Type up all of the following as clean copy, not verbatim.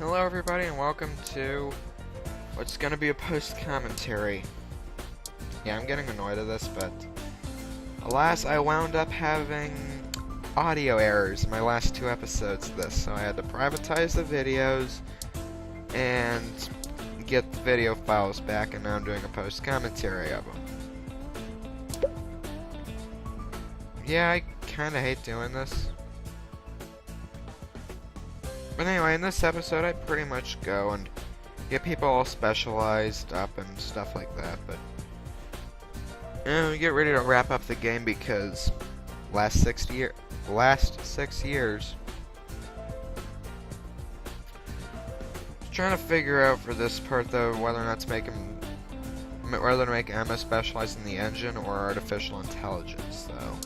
Hello everybody and welcome to what's gonna be a post-commentary. Yeah, I'm getting annoyed at this, but alas, I wound up having audio errors in my last two episodes of this, so I had to privatize the videos and get the video files back, and now I'm doing a post-commentary of them. Yeah, I kinda hate doing this. But anyway, in this episode, I pretty much go and get people all specialized up and stuff like that, but we get ready to wrap up the game because last 6 years, trying to figure out for this part though whether or not to make Emma specialize in the engine or artificial intelligence, though.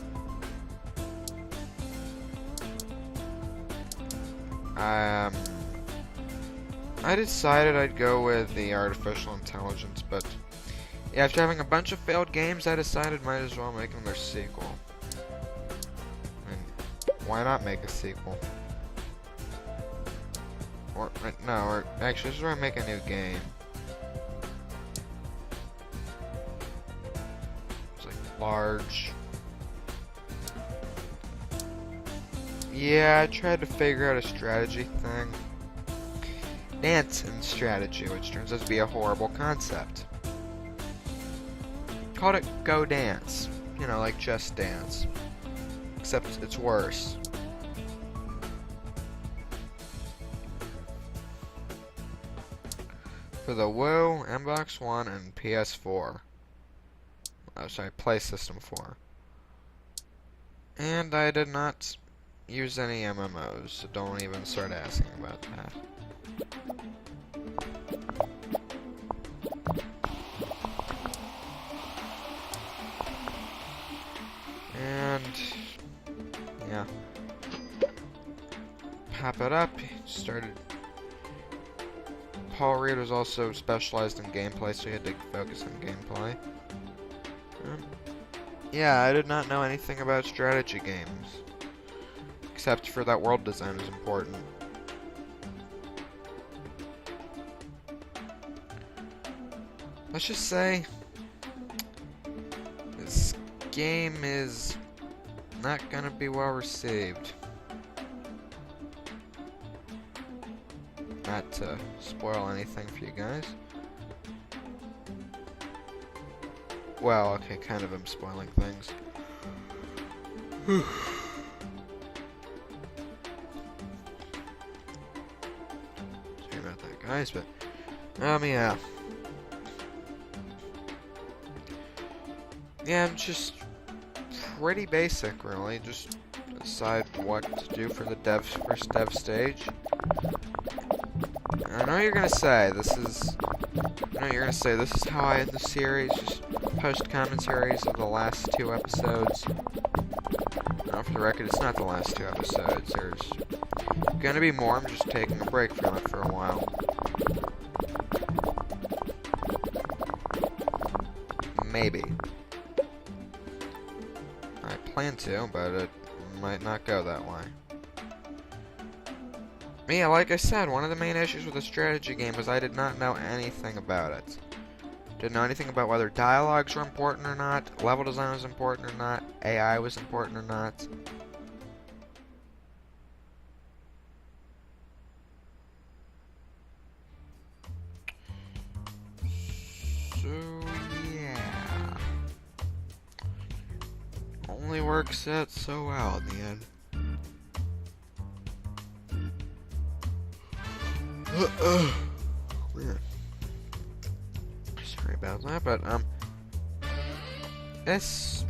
I decided I'd go with the artificial intelligence, but yeah, after having a bunch of failed games, I decided might as well make them their sequel. And why not make a sequel? Or actually, this is where I make a new game. It's like large. Yeah, I tried to figure out a strategy thing. Dance and strategy, which turns out to be a horrible concept. Called it Go Dance. You know, like Just Dance. Except it's worse. For the Wii, Xbox One, and PS4. Oh, sorry, PlayStation 4. And I did not use any MMOs, so don't even start asking about that. And yeah, pop it up. Started. Paul Reed was also specialized in gameplay, so he had to focus on gameplay. Yeah, I did not know anything about strategy games, except for that world design is important. Let's just say this game is not gonna be well received. Not to spoil anything for you guys. Well, okay, kind of am spoiling things. Sorry about that, guys, but yeah. Yeah, I'm just pretty basic, really. Just decide what to do for the first dev stage. I know you're gonna say this is how I end the series. Just post commentaries of the last two episodes. Now, for the record, it's not the last two episodes. There's gonna be more. I'm just taking a break from it for a while. Maybe. I plan to, but it might not go that way. Yeah, like I said, one of the main issues with the strategy game was I did not know anything about it. Didn't know anything about whether dialogues were important or not, level design was important or not, AI was important or not. So, yeah. Only works out so well in the end. Man. Sorry about that, but this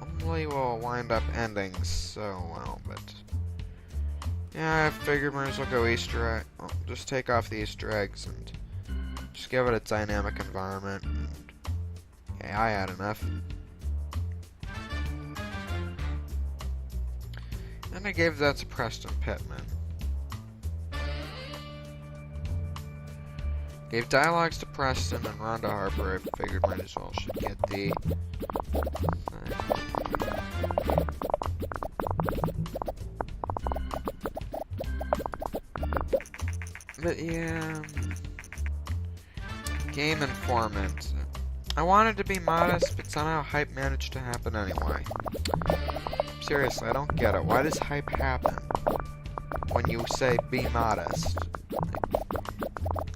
only will wind up ending so well, but yeah, I figured might as well go Easter egg. Just take off the Easter eggs and just give it a dynamic environment. And, yeah, I had enough. And I gave that to Preston Pittman. Gave dialogues to Preston and Rhonda Harper. I figured might as well should get the But yeah, Game Informant. I wanted to be modest, but somehow hype managed to happen anyway. Seriously, I don't get it. Why does hype happen when you say be modest?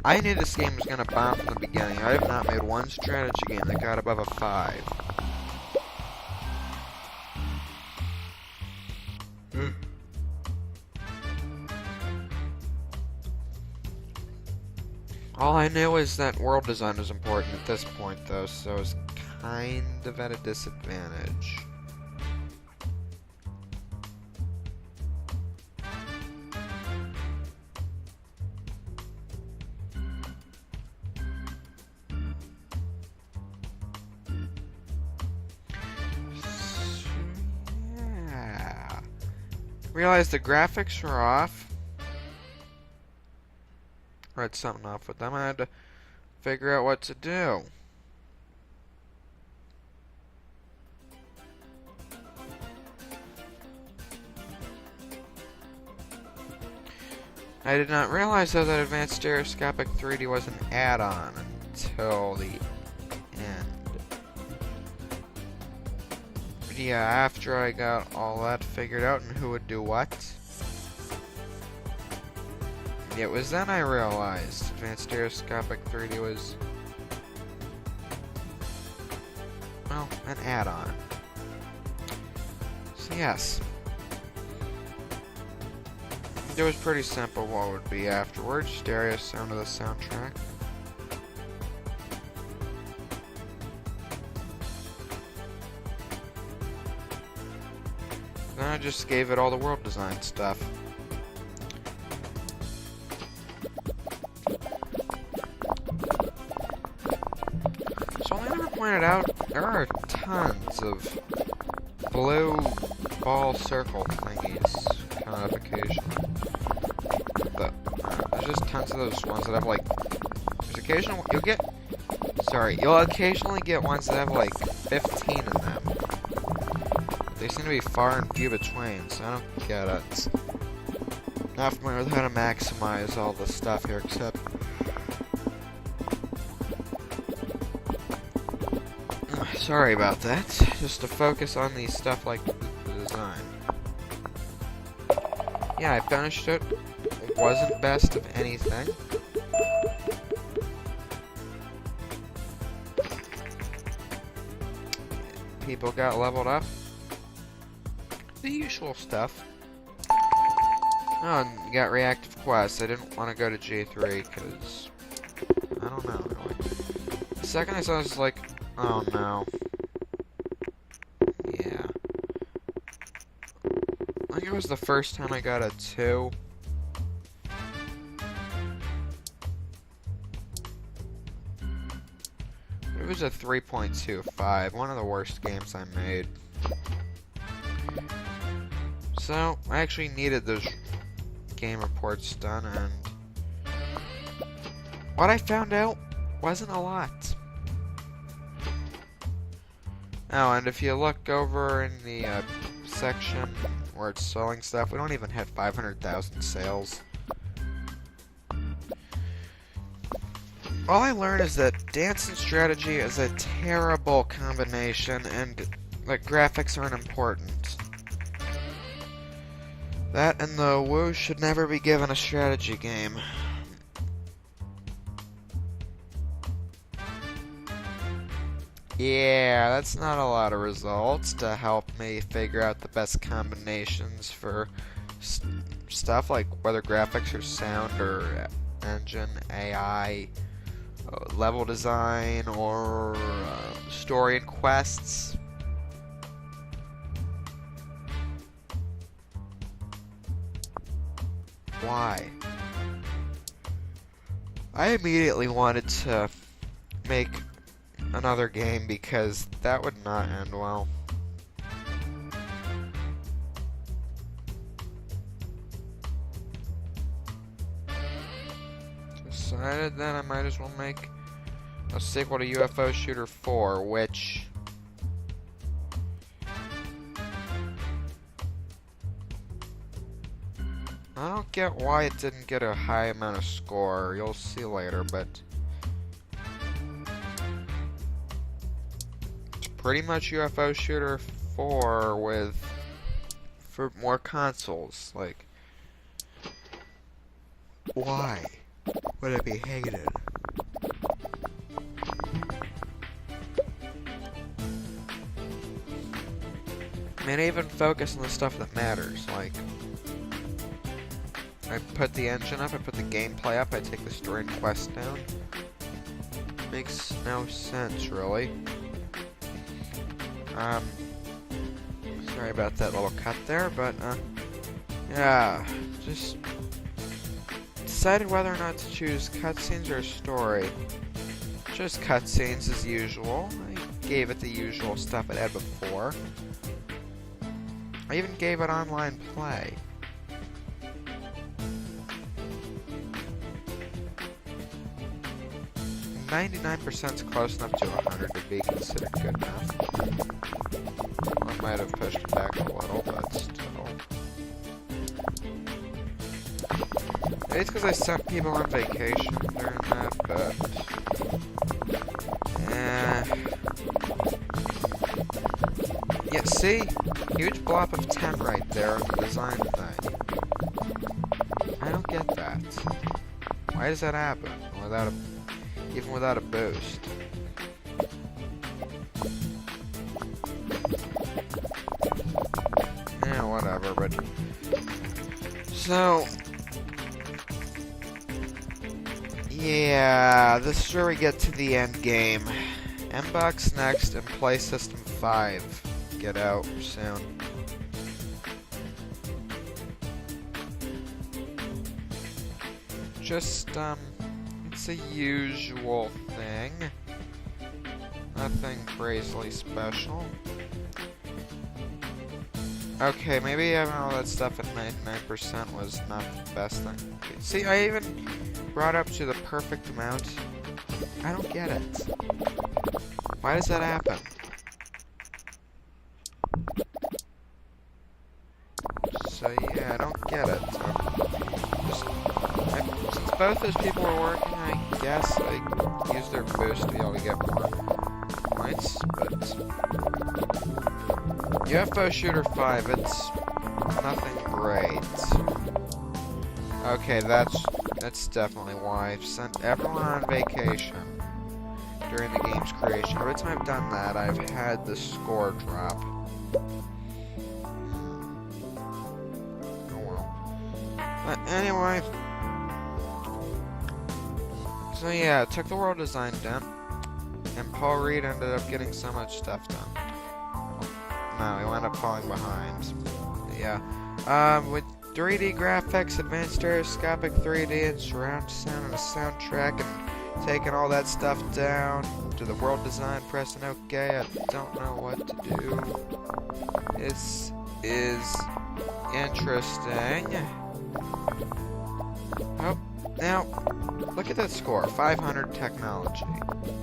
I knew this game was gonna bomb from the beginning. I have not made one strategy game that got above a 5. All I knew is that world design was important at this point, though, so I was kind of at a disadvantage. Yeah. Realized the graphics were off. Read something off with them. I had to figure out what to do. I did not realize though that Advanced Stereoscopic 3D was an add-on until the end. But yeah, after I got all that figured out and who would do what, it was then I realized Advanced Stereoscopic 3D was, well, an add-on. So yes. It was pretty simple what would be afterwards. Stereo sound of the soundtrack. Then I just gave it all the world design stuff. So I never pointed out, there are tons of blue ball circle thingies coming up occasionally. There's just tons of those ones that have like, you'll occasionally get ones that have like 15 in them. They seem to be far and few between, so I don't get it. Not familiar with how to maximize all this stuff here, except sorry about that. Just to focus on the stuff like the design. Yeah, I finished it. It wasn't best of anything. People got leveled up. The usual stuff. Oh, and you got reactive quests. I didn't want to go to G3 because I don't know really. The second I saw it, I was like, oh no. Yeah. I think it was the first time I got a 2. It was a 3.25, one of the worst games I made. So, I actually needed those game reports done, and what I found out wasn't a lot. Oh, and if you look over in the section where it's selling stuff, we don't even hit 500,000 sales. All I learned is that dance and strategy is a terrible combination, and that graphics aren't important. That and the Woo should never be given a strategy game. Yeah, that's not a lot of results to help me figure out the best combinations for stuff like whether graphics or sound or engine, AI, level design, or story and quests. Why? I immediately wanted to make another game because that would not end well. Decided that I might as well make a sequel to UFO Shooter 4, which I don't don't get why it didn't get a high amount of score. You'll see later, but it's pretty much UFO Shooter 4 for more consoles. Like, why would it be hated? I mean, I even focus on the stuff that matters. Like, I put the engine up, I put the gameplay up, I take the story and quest down. Makes no sense, really. Sorry about that little cut there, but, yeah, just decided whether or not to choose cutscenes or story. Just cutscenes as usual. I gave it the usual stuff it had before. I even gave it online play. %99 is close enough to 100 to be considered good enough. I might have pushed it back a little, but still. Maybe it's because I sent people on vacation during that, but... yeah, see? Huge blob of 10 right there on the design thing. I don't get that. Why does that happen? Even without a boost. Yeah, whatever, but... So... yeah, this is where we get to the end game. Mbox next and Play System 5. Get out soon. Just, it's a usual thing. Nothing crazily special. Okay, maybe having all that stuff at 99% was not the best thing. See, I even brought up to the perfect amount. I don't get it. Why does that happen? So yeah, I don't get it. Since both those people were working, I guess I used their boost to be able to get more points, but... UFO Shooter 5, it's nothing great. Okay, that's definitely why I've sent everyone on vacation during the game's creation. Every time I've done that, I've had the score drop. But anyway, so yeah, took the world design down, and Paul Reed ended up getting so much stuff done. No, he wound up falling behind. Yeah, with 3D graphics, advanced stereoscopic 3D, and surround sound and a soundtrack, and taking all that stuff down to the world design, pressing OK. I don't know what to do. This is interesting. Oh, now, look at that score, 500 technology.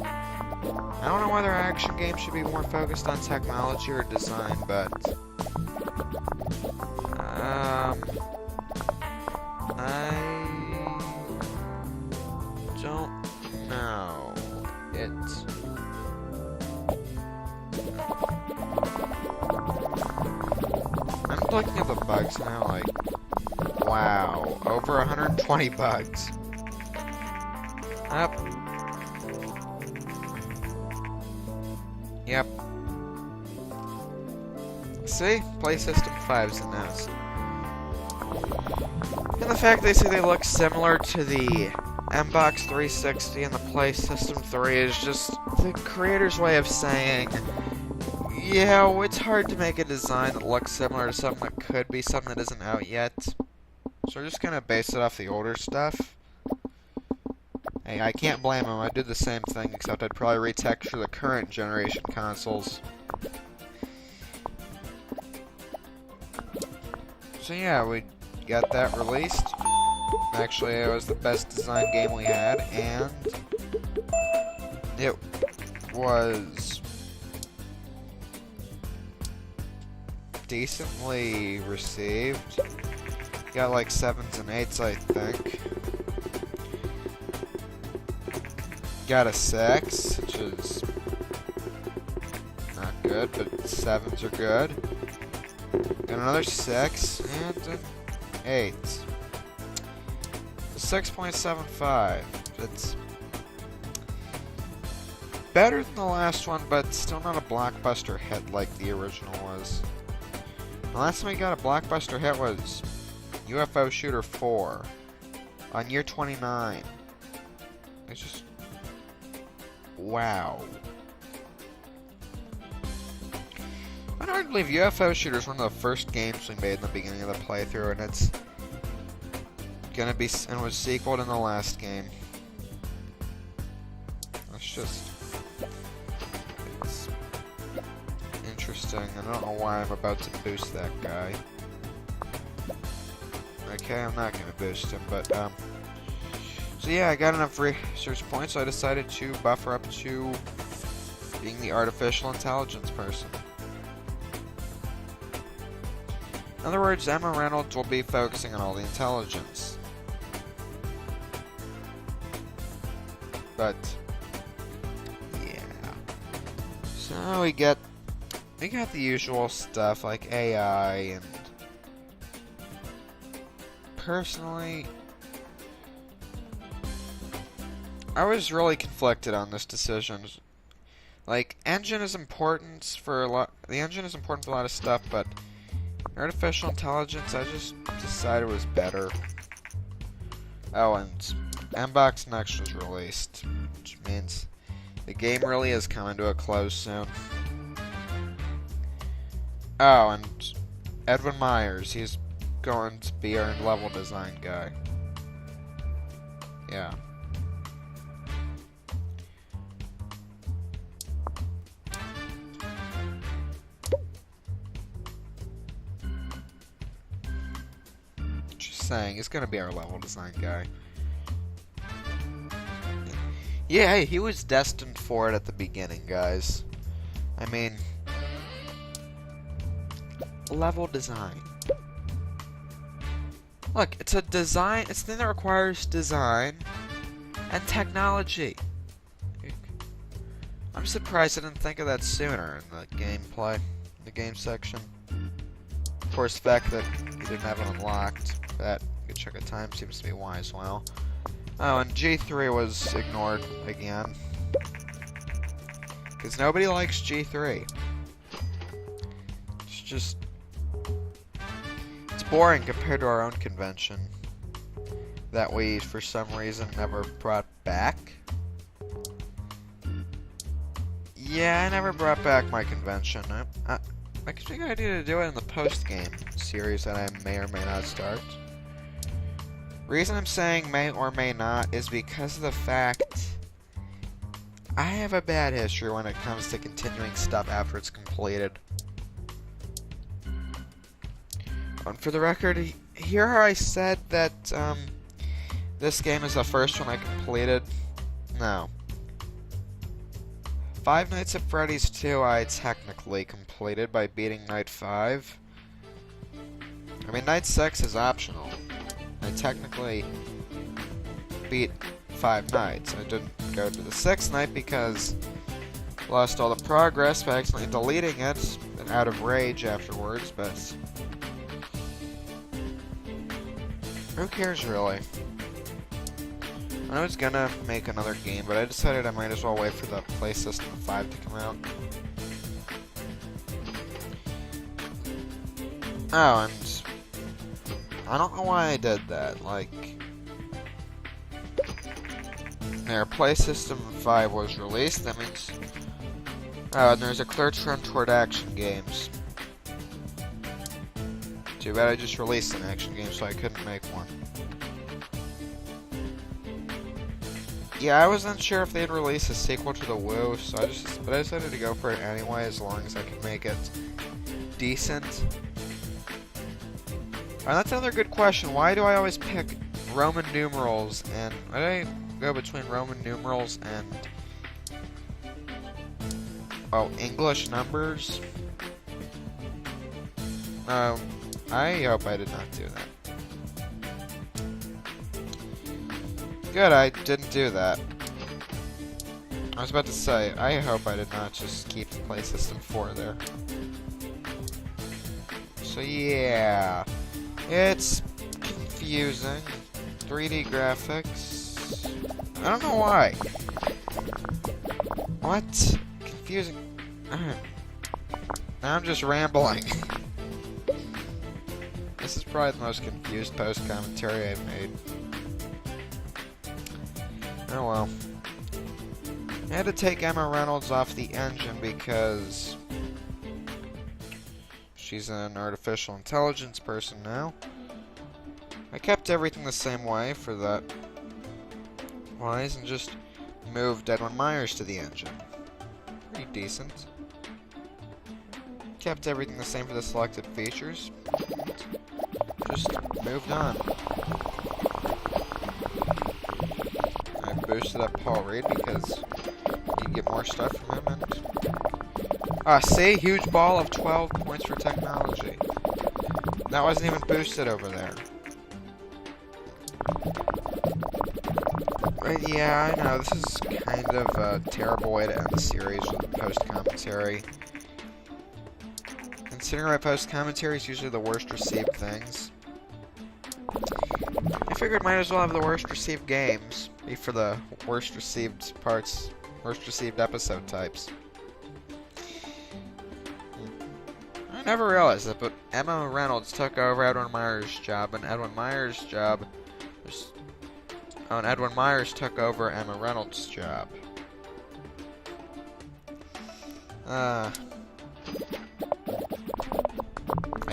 I don't know whether action games should be more focused on technology or design, but... I don't know. I'm looking at the bugs now, like... wow, over 120 bugs. Up. Yep. See? Play System 5's announced. And the fact they say they look similar to the Mbox 360 and the Play System 3 is just the creator's way of saying, yeah, well, it's hard to make a design that looks similar to something that could be something that isn't out yet. So we're just gonna base it off the older stuff. Hey, I can't blame them. I'd do the same thing, except I'd probably retexture the current generation consoles. So yeah, we got that released. Actually, it was the best design game we had, and it was decently received. got like 7s and 8s, I think. Got a 6, which is not good, but 7s are good. Got another 6 and an 8. 6.75. It's better than the last one, but still not a blockbuster hit like the original was. The last time we got a blockbuster hit was UFO Shooter 4 on year 29. It's just... wow. I don't believe UFO Shooter is one of the first games we made in the beginning of the playthrough, and it's gonna be, and was sequeled in the last game. It's just, it's interesting. I don't know why I'm about to boost that guy. Okay, I'm not gonna boost him, but so yeah, I got enough research points, so I decided to buffer up to being the artificial intelligence person. In other words, Emma Reynolds will be focusing on all the intelligence. But yeah, so we got the usual stuff like AI, and personally, I was really conflicted on this decision. Like, engine is important for a lot. The engine is important for a lot of stuff, but artificial intelligence, I just decided was better. Oh, and MBox Next was released, which means the game really is coming to a close soon. Oh, and Edwin Myers, he's going to be our level design guy. Yeah. Just saying, he's gonna be our level design guy. Yeah, he was destined for it at the beginning, guys. I mean, level design. Look, it's a design, it's a thing that requires design and technology. I'm surprised I didn't think of that sooner in the gameplay, the game section. Of course, the fact that you didn't have it unlocked, that you could check a time seems to be why as well. Oh, and G3 was ignored again. Because nobody likes G3. It's just... it's boring compared to our own convention. That we, for some reason, never brought back. Yeah, I never brought back my convention. I think I need to do it in the post-game series that I may or may not start. Reason I'm saying may or may not is because of the fact I have a bad history when it comes to continuing stuff after it's completed. And for the record, here I said that this game is the first one I completed. No. Five Nights at Freddy's 2 I technically completed by beating Night 5. I mean, Night 6 is optional. I technically beat 5 nights. I didn't go to the 6th night because I lost all the progress by accidentally deleting it and out of rage afterwards, but who cares really? I was gonna make another game, but I decided I might as well wait for the PlayStation 5 to come out. Oh, and I don't know why I did that, like... Their PlayStation 5 was released, that means... Oh, and there's a clear trend toward action games. Too bad I just released an action game, so I couldn't make one. Yeah, I wasn't sure if they'd release a sequel to the Wii, so but I decided to go for it anyway, as long as I could make it decent. That's another good question. Why do I always pick Roman numerals, and why do I go between Roman numerals and English numbers? I hope I did not do that. Good, I didn't do that. I was about to say, I hope I did not just keep Play System 4 there. So yeah, it's confusing. 3D graphics. I don't know why. What? Confusing. Now I'm just rambling. This is probably the most confused post-commentary I've made. Oh well. I had to take Emma Reynolds off the engine because she's an artificial intelligence person now. I kept everything the same way for that wise and just moved Edwin Myers to the engine. Pretty decent. Kept everything the same for the selected features. Just moved on. I boosted up Paul Reed because you get more stuff from him. And see? Huge ball of 12 points for technology. That wasn't even boosted over there. But yeah, I know, this is kind of a terrible way to end the series with a post-commentary. Considering my post-commentary is usually the worst received things, I figured might as well have the worst received games be for the worst received parts, worst received episode types. I never realized it, but Emma Reynolds took over Edwin Myers' job, and Edwin Myers' job was... Oh, and Edwin Myers took over Emma Reynolds' job. I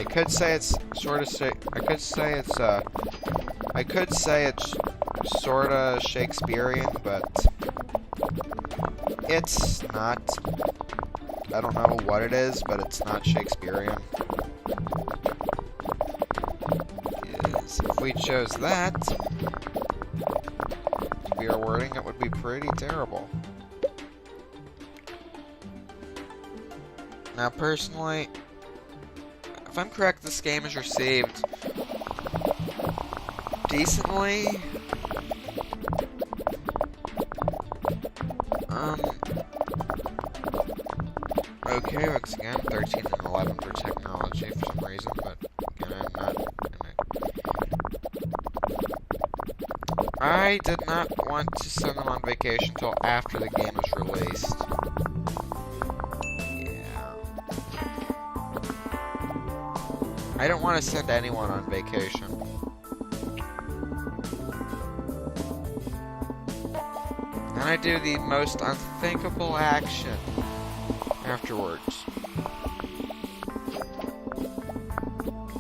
could say it's sorta Shakespearean, but it's not. I don't know what it is, but it's not Shakespearean. Because if we chose that to be our wording, it would be pretty terrible. Now, personally, if I'm correct, this game is received decently. Okay, once again, 13 and 11 for technology for some reason, but again, I'm not gonna... I did not want to send them on vacation until after the game was released. I don't want to send anyone on vacation. And I do the most unthinkable action afterwards.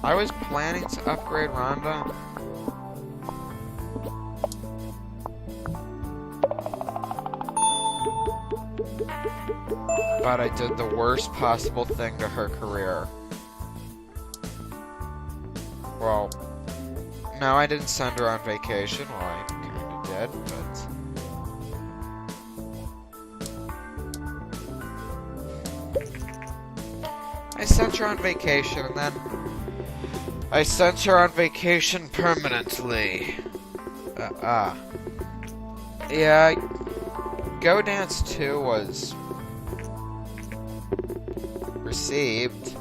I was planning to upgrade Rhonda. But I did the worst possible thing to her career. Well, no, I didn't send her on vacation. Well, I kinda did, but... I sent her on vacation, and then... I sent her on vacation permanently. Yeah, Go Dance 2 was... received.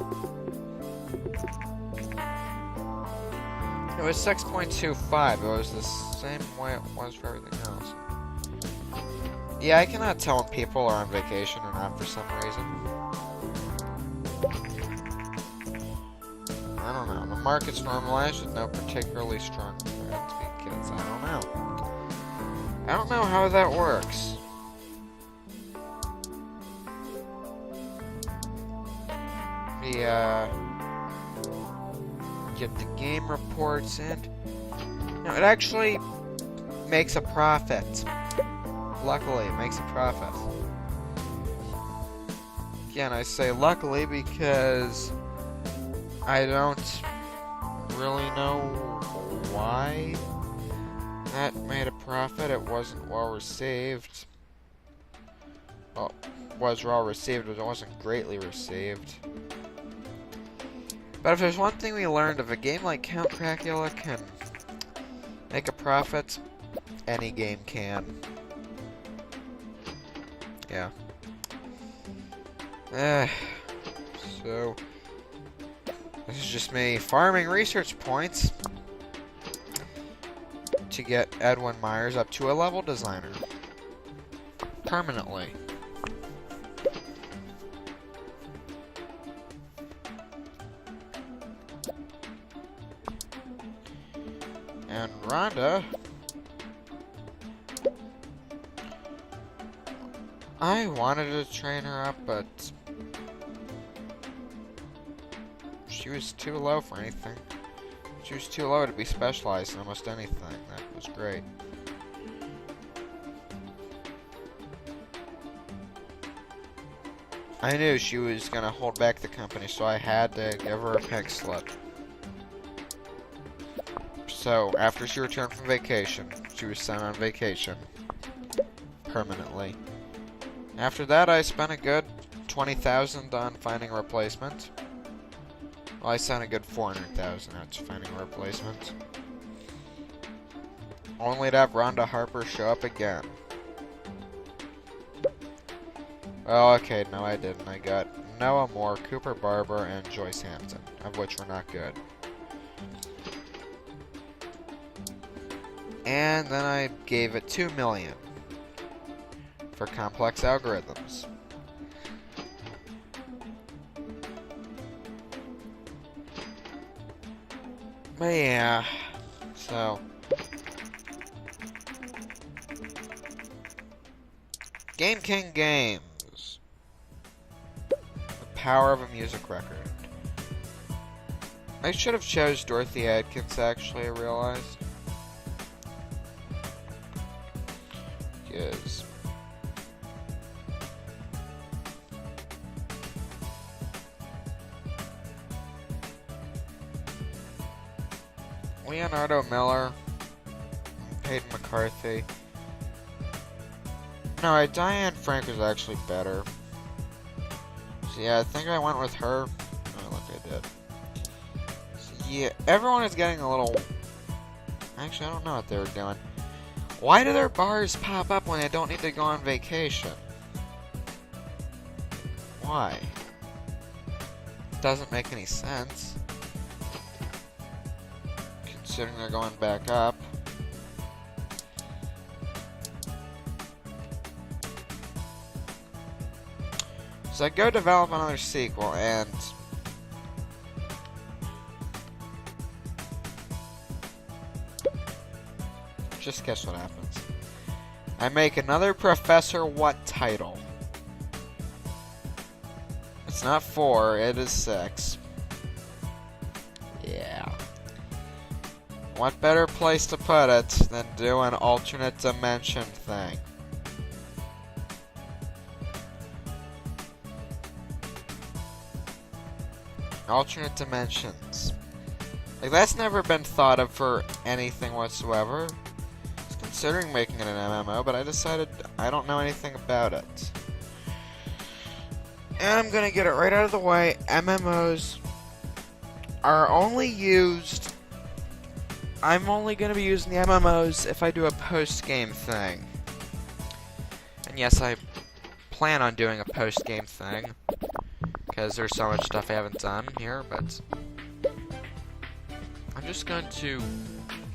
It was 6.25. It was the same way it was for everything else. Yeah, I cannot tell when people are on vacation or not for some reason. I don't know. The market's normalized with no particularly strong trends because I don't know. I don't know how that works. Get the game reports and no, it actually makes a profit. Luckily, it makes a profit. Again, I say luckily because I don't really know why that made a profit. It wasn't well received. Well, it was well received, but it wasn't greatly received. But if there's one thing we learned, if a game like Count Dracula can make a profit, any game can. Yeah. So, this is just me farming research points to get Edwin Myers up to a level designer. Permanently. And Rhonda, I wanted to train her up, but she was too low for anything. She was too low to be specialized in almost anything. That was great. I knew she was gonna hold back the company, so I had to give her a pink slip. So, after she returned from vacation, she was sent on vacation. Permanently. After that, I spent a good 20,000 on finding a replacement. Well, I sent a good 400,000 out to finding a replacement. Only to have Rhonda Harper show up again. Well, okay, no I didn't. I got Noah Moore, Cooper Barber, and Joyce Hampton, of which were not good. And then I gave it 2 million for complex algorithms. But yeah, so Game King Games. The power of a music record. I should have chose Dorothy Adkins, actually, I realized. Because Leonardo Miller, Peyton McCarthy. No, Diane Frank was actually better. So yeah, I think I went with her. Oh, look, I did. So yeah, everyone is getting a little... Actually, I don't know what they were doing. Why do their bars pop up when they don't need to go on vacation? Why? Doesn't make any sense. Considering they're going back up. So I go develop another sequel, and just guess what happens. I make another Professor What title. It's not 4, it is 6. Yeah. What better place to put it than do an alternate dimension thing? Alternate dimensions. Like, that's never been thought of for anything whatsoever. I was considering making it an MMO, but I decided I don't know anything about it. And I'm gonna get it right out of the way. MMOs are only used... I'm only gonna be using the MMOs if I do a post-game thing. And yes, I plan on doing a post-game thing, because there's so much stuff I haven't done here, but I'm just going to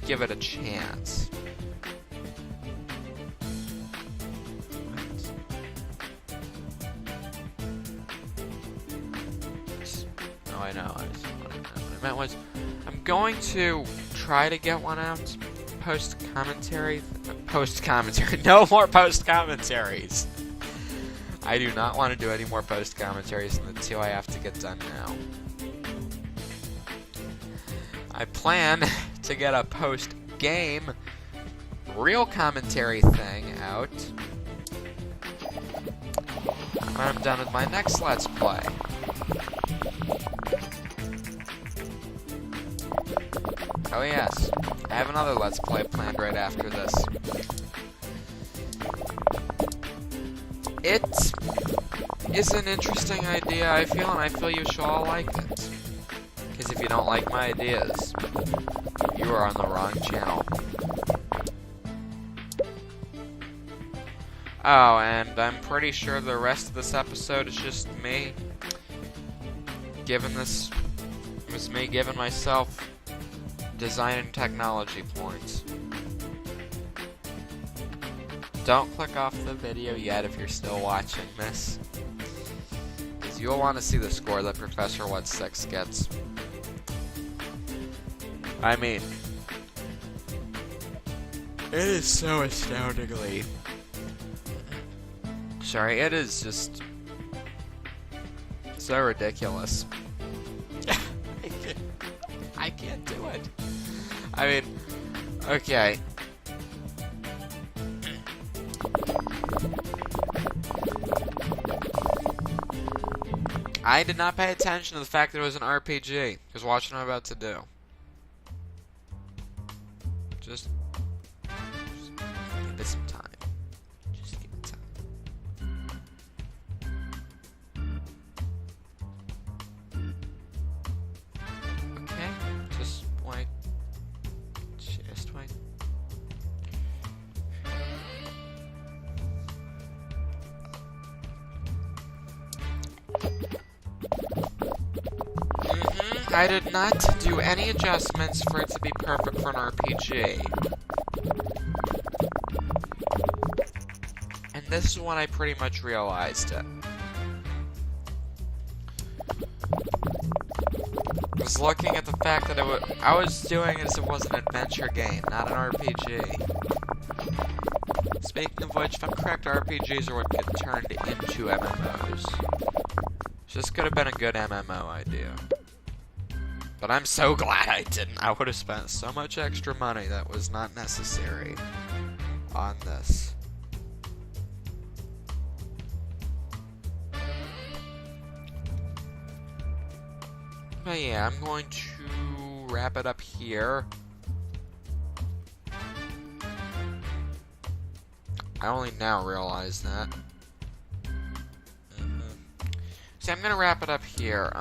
give it a chance. Oh, I know. What I meant was, I'm going to try to get one out. Post-commentary. No more post-commentaries. I do not want to do any more post-commentaries than the 2 I have to get done now. I plan to get a post-game real commentary thing out when I'm done with my next Let's Play. Oh yes, I have another Let's Play planned right after this. It is an interesting idea, I feel, and I feel you should all like it. Because if you don't like my ideas, you are on the wrong channel. Oh, and I'm pretty sure the rest of this episode is just me giving myself design and technology points. Don't click off the video yet if you're still watching this, because you'll want to see the score that Professor What 6 gets. I mean, it is so astoundingly... Sorry, it is just so ridiculous. I can't do it. I mean, okay. I did not pay attention to the fact that it was an RPG, because watch what I'm about to do. Just give it some time. Just give it time. Okay, just wait. Just wait. I did not do any adjustments for it to be perfect for an RPG. And this is when I pretty much realized it. I was looking at the fact that I was doing it as if it was an adventure game, not an RPG. Speaking of which, if I'm correct, RPGs are what get turned into MMOs. So this could have been a good MMO idea. But I'm so glad I didn't. I would have spent so much extra money that was not necessary on this. But yeah, I'm going to wrap it up here. I only now realize that. So I'm gonna wrap it up here.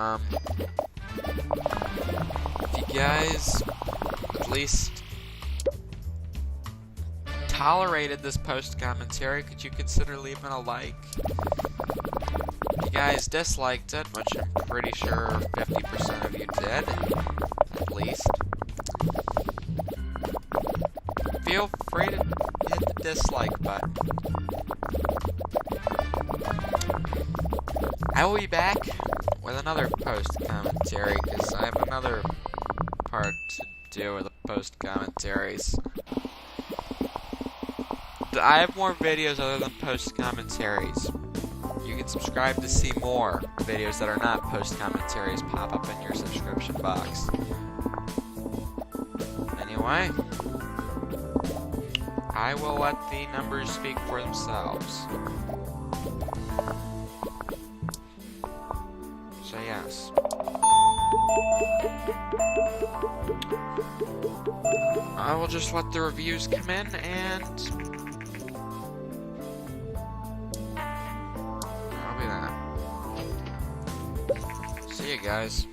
If you guys at least tolerated this post-commentary, could you consider leaving a like? If you guys disliked it, which I'm pretty sure 50% of you did, at least, feel free to hit the dislike button. I will be back with another post-commentary, because I have another part to do with the post-commentaries. I have more videos other than post-commentaries. You can subscribe to see more videos that are not post-commentaries pop up in your subscription box. Anyway, I will let the numbers speak for themselves. So yes. I will just let the reviews come in, and that'll be that. See you guys.